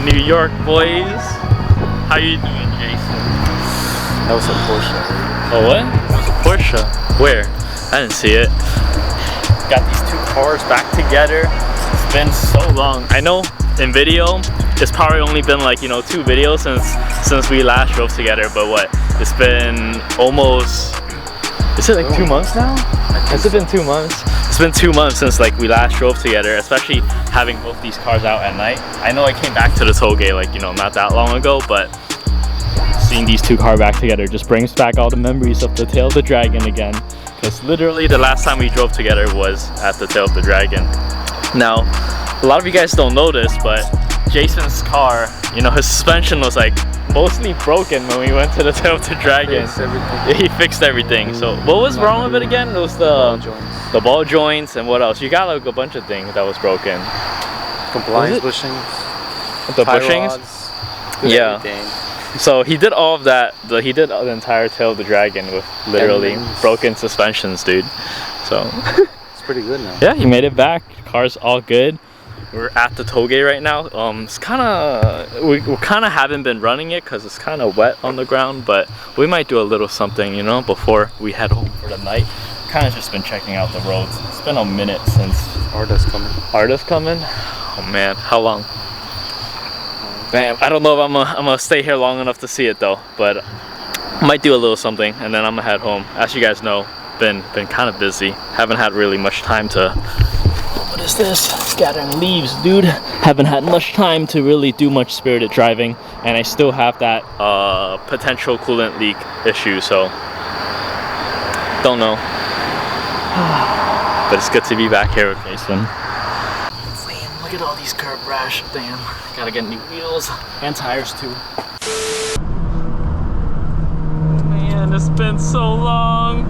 New York, boys. How you doing, Jason? That was a Porsche. Oh, what? That was a Porsche. Where? I didn't see it. Got these two cars back together. It's been so long. I know in video, it's probably only been like, you know, 2 videos since we last drove together, but what? It's been almost, is it like 2 months now? Has it been 2 months? It's been 2 months since like we last drove together, especially having both these cars out at night. I know I came back to the Touge like, you know, not that long ago, but seeing these two cars back together just brings back all the memories of the Tail of the Dragon again. Because literally the last time we drove together was at the Tail of the Dragon. Now, a lot of you guys don't know this, but Jason's car, you know, his suspension was like mostly broken when we went to the Tail of the Dragon. He fixed everything. So what was wrong with it again? It was the ball joints and what else? You got like a bunch of things that was broken. Compliance bushings. The bushings? Rods, yeah. everything. So he did all of that. He did the entire Tail of the Dragon with literally broken suspensions, dude. So it's pretty good now. Yeah, he made it back. Car's all good. We're at the Touge right now. It's kind of, we kind of haven't been running it because it's kind of wet on the ground, but we might do a little something, you know, before we head home for the night. Kind of just been checking out the roads. It's been a minute since Arda's coming. Arda's coming? Oh man, how long? Damn, I don't know if I'm gonna stay here long enough to see it though, but might do a little something and then I'm gonna head home. As you guys know, been kind of busy. Haven't had really much time to, what is this? Scattering leaves, dude. Haven't had much time to really do much spirited driving, and I still have that potential coolant leak issue, so don't know. But it's good to be back here with Jason. Damn, look at all these curb rash. Damn, gotta get new wheels and tires too. Man, it's been so long.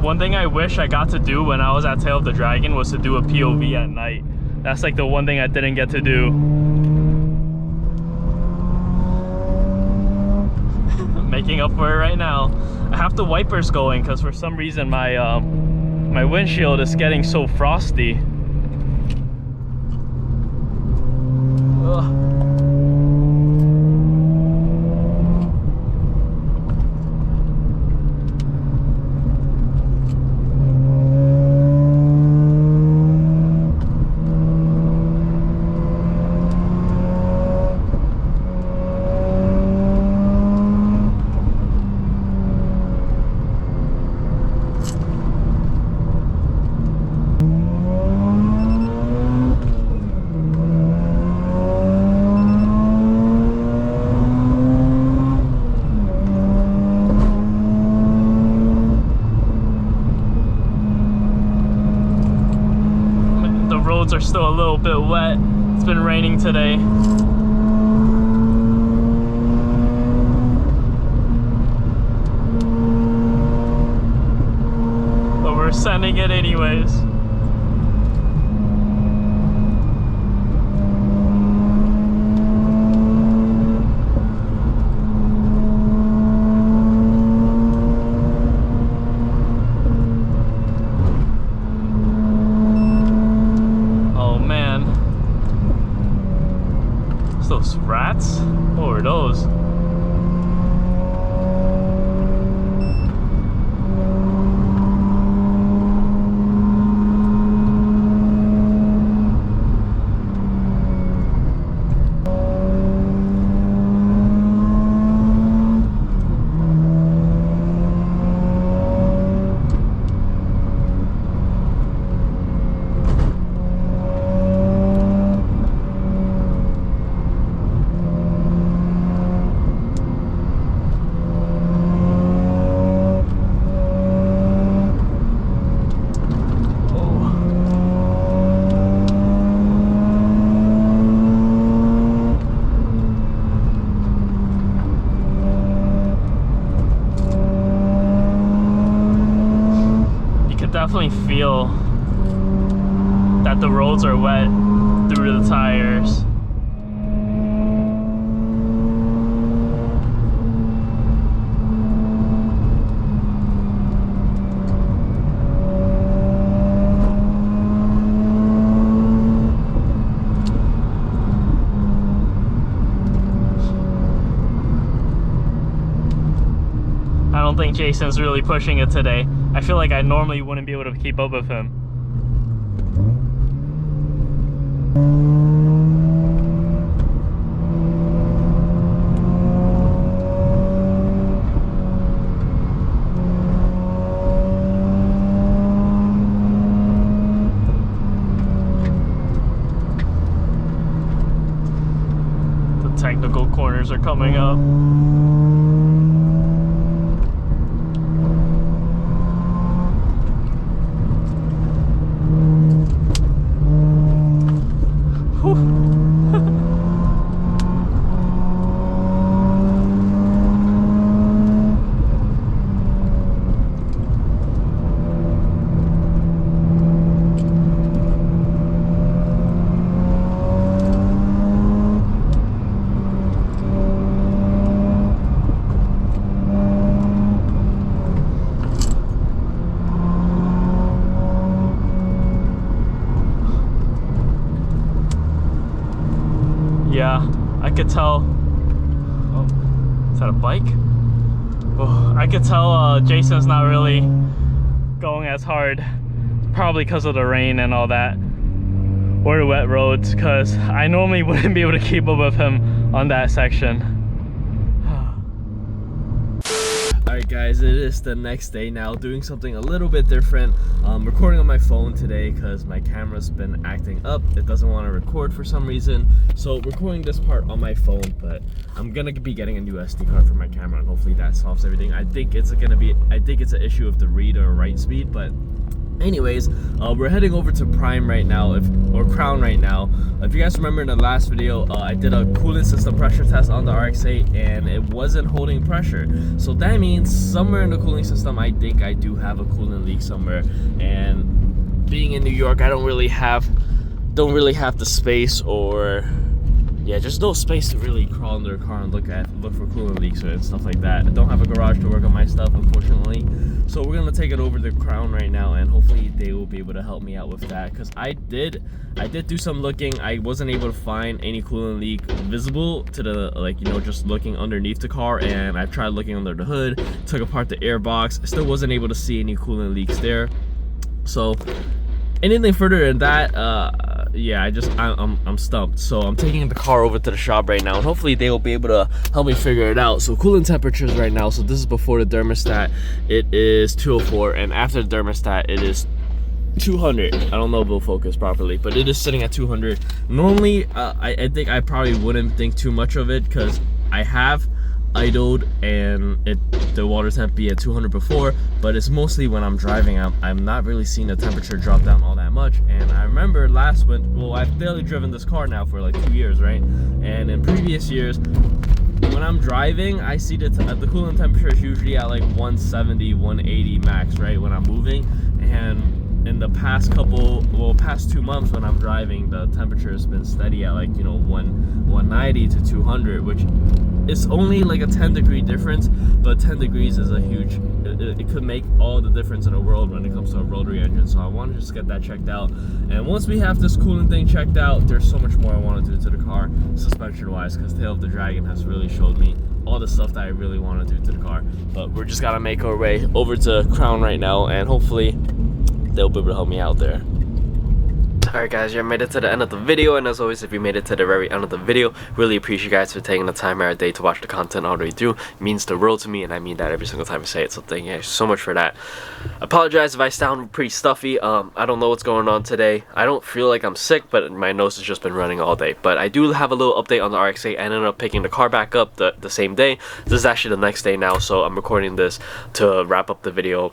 One thing I wish I got to do when I was at Tail of the Dragon was to do a POV at night. That's like the one thing I didn't get to do. I'm making up for it right now. I have the wipers going because for some reason my my windshield is getting so frosty. Ugh. Are still a little bit wet. It's been raining today. But we're sending it anyways. Those rats? What were those? Definitely feel that the roads are wet through the tires. don't think Jason's really pushing it today. I feel like I normally wouldn't be able to keep up with him. The technical corners are coming up. Yeah, I could tell. Oh, is that a bike? Oh, I could tell Jason's not really going as hard, probably because of the rain and all that, or the wet roads, because I normally wouldn't be able to keep up with him on that section. Alright guys, it is the next day now, doing something a little bit different. Recording on my phone today because my camera's been acting up. It doesn't want to record for some reason. So recording this part on my phone, but I'm gonna be getting a new SD card for my camera and hopefully that solves everything. I think it's an issue of the read or write speed, but anyways, we're heading over to Prime right now, or Crown right now. If you guys remember in the last video, I did a coolant system pressure test on the RX-8 and it wasn't holding pressure. So that means somewhere in the cooling system, I think I do have a coolant leak somewhere. And being in New York, I don't really have the space, or yeah, just no space to really crawl under a car and look for coolant leaks and stuff like that. I don't have a garage to work on my stuff, unfortunately. So we're gonna take it over to Crown right now, and hopefully they will be able to help me out with that. Cause I did do some looking. I wasn't able to find any coolant leak visible to the just looking underneath the car, and I tried looking under the hood, took apart the air box. I still wasn't able to see any coolant leaks there. So anything further than that, yeah, I'm stumped. So I'm taking the car over to the shop right now, and hopefully they will be able to help me figure it out. So coolant temperatures right now, so this is before the thermostat, it is 204, and after the thermostat it is 200. I don't know if it'll focus properly, but it is sitting at 200. Normally I think I probably wouldn't think too much of it because I have idled and the water temp be at 200 before, but it's mostly when I'm driving. I'm not really seeing the temperature drop down all that much. And I remember last winter, well, I've barely driven this car now for like 2 years, right? And in previous years, when I'm driving, I see the coolant temperature is usually at like 170, 180 max, right, when I'm moving. And in the past past 2 months when I'm driving, the temperature has been steady at like 190 to 200, which is only like a 10-degree difference, but 10 degrees is a huge, it could make all the difference in the world when it comes to a rotary engine. So I want to just get that checked out, and once we have this coolant thing checked out, there's so much more I want to do to the car suspension wise, because Tail of the Dragon has really showed me all the stuff that I really want to do to the car. But we're just gotta make our way over to Crown right now, and hopefully they'll be able to help me out there. Alright guys, you made it to the end of the video, and as always, if you made it to the very end of the video, really appreciate you guys for taking the time out of your day to watch the content all the way through. It means the world to me, and I mean that every single time I say it, so thank you guys so much for that. I apologize if I sound pretty stuffy. I don't know what's going on today. I don't feel like I'm sick, but my nose has just been running all day. But I do have a little update on the RX-8. I ended up picking the car back up the same day. This is actually the next day now, so I'm recording this to wrap up the video.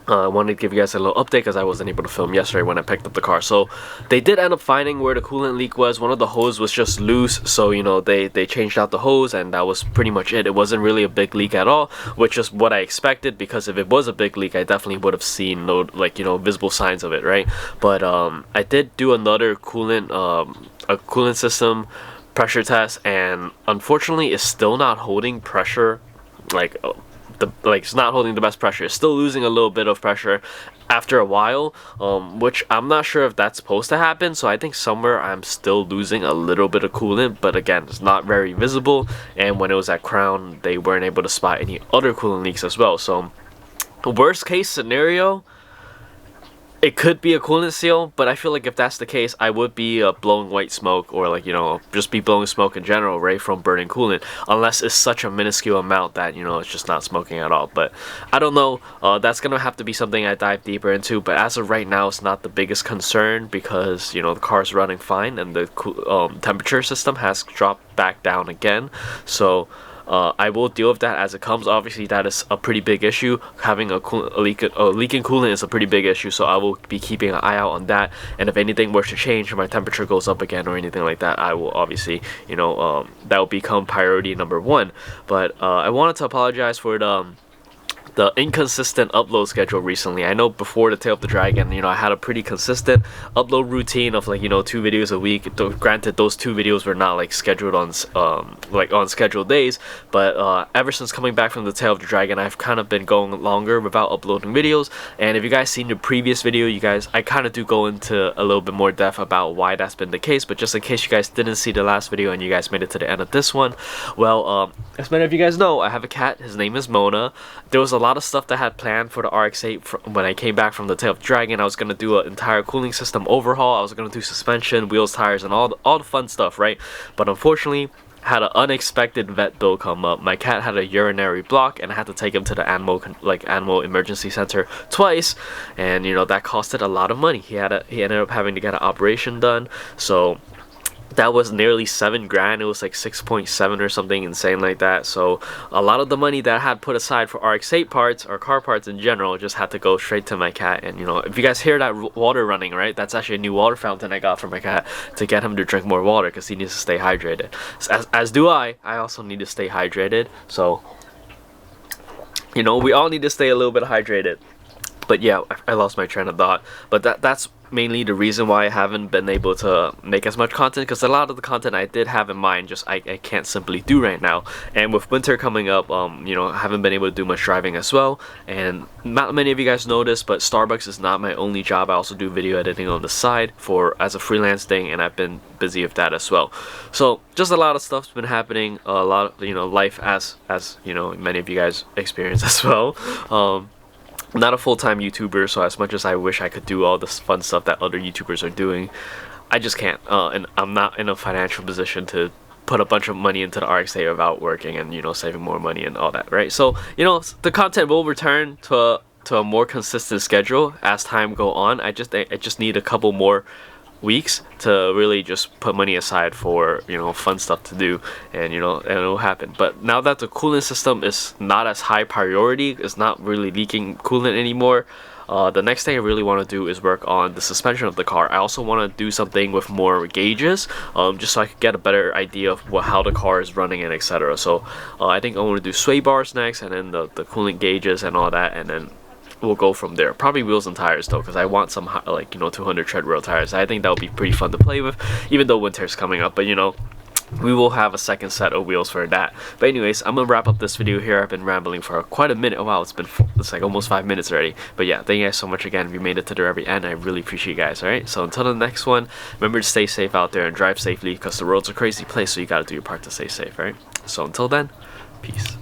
I wanted to give you guys a little update because I wasn't able to film yesterday when I picked up the car. So they did end up finding where the coolant leak was. One of the hose was just loose, so they changed out the hose, and that was pretty much it. It wasn't really a big leak at all, which is what I expected, because if it was a big leak, I definitely would have seen visible signs of it, right? But I did do another a coolant system pressure test, and unfortunately it's still not holding pressure it's not holding the best pressure. It's still losing a little bit of pressure after a while, which I'm not sure if that's supposed to happen. So I think somewhere I'm still losing a little bit of coolant, but again, it's not very visible. And when it was at Crown, they weren't able to spot any other coolant leaks as well. So worst case scenario, it could be a coolant seal, but I feel like if that's the case, I would be blowing white smoke, or like, you know, just be blowing smoke in general, right, from burning coolant, unless it's such a minuscule amount that, you know, it's just not smoking at all. But I don't know, that's gonna have to be something I dive deeper into, but as of right now, it's not the biggest concern, because, you know, the car's running fine and the temperature system has dropped back down again. So I will deal with that as it comes. Obviously, that is a pretty big issue. Having a leaking coolant is a pretty big issue, so I will be keeping an eye out on that. And if anything were to change, or my temperature goes up again or anything like that, I will obviously, you know, that will become priority number one. But I wanted to apologize for the inconsistent upload schedule recently. I know before the Tail of the Dragon, you know, I had a pretty consistent upload routine of, like, you know, 2 videos a week. Granted, those 2 videos were not like scheduled on on scheduled days, but ever since coming back from the Tail of the Dragon, I've kind of been going longer without uploading videos. And if you guys seen the previous video, I kind of do go into a little bit more depth about why that's been the case. But just in case you guys didn't see the last video and you guys made it to the end of this one, well, as many of you guys know, I have a cat. His name is Mona. There was a lot of stuff that I had planned for the RX-8 when I came back from the Tail of the Dragon. I was going to do an entire cooling system overhaul. I was going to do suspension, wheels, tires, and all the fun stuff, right? But unfortunately, had an unexpected vet bill come up. My cat had a urinary block, and I had to take him to the animal emergency center twice, and, you know, that costed a lot of money. He ended up having to get an operation done. So that was nearly $7,000. It was like 6.7 or something insane like that. So a lot of the money that I had put aside for RX-8 parts, or car parts in general, just had to go straight to my cat. And, you know, if you guys hear that water running, right, that's actually a new water fountain I got for my cat to get him to drink more water, because he needs to stay hydrated. As do I also need to stay hydrated. So, you know, we all need to stay a little bit hydrated. But yeah, I lost my train of thought. But that's mainly the reason why I haven't been able to make as much content, because a lot of the content I did have in mind, just I can't simply do right now. And with winter coming up, you know, I haven't been able to do much driving as well. And not many of you guys know this, but Starbucks is not my only job. I also do video editing on the side as a freelance thing, and I've been busy with that as well. So just a lot of stuff's been happening, a lot of, you know, life as you know, many of you guys experience as well. I'm not a full-time YouTuber, so as much as I wish I could do all this fun stuff that other YouTubers are doing, I just can't. And I'm not in a financial position to put a bunch of money into the RX-8 without working and, you know, saving more money and all that, right? So, you know, the content will return to a more consistent schedule as time go on. I just need a couple more weeks to really just put money aside for, you know, fun stuff to do, and, you know, and it'll happen. But now that the coolant system is not as high priority, it's not really leaking coolant anymore, the next thing I really want to do is work on the suspension of the car. I also want to do something with more gauges, just so I could get a better idea of how the car is running and etc. So I think I want to do sway bars next, and then the coolant gauges and all that, and then we'll go from there. Probably wheels and tires though, because I want some, like, you know, 200 tread rail tires. I think that would be pretty fun to play with, even though winter's coming up. But, you know, we will have a second set of wheels for that. But anyways, I'm gonna wrap up this video here. I've been rambling for quite a minute. Oh, wow, it's like almost 5 minutes already. But yeah, thank you guys so much again if you made it to the very end. I really appreciate you guys. All right, so until the next one, remember to stay safe out there and drive safely, because the world's a crazy place, so you gotta do your part to stay safe. All right, so until then, peace.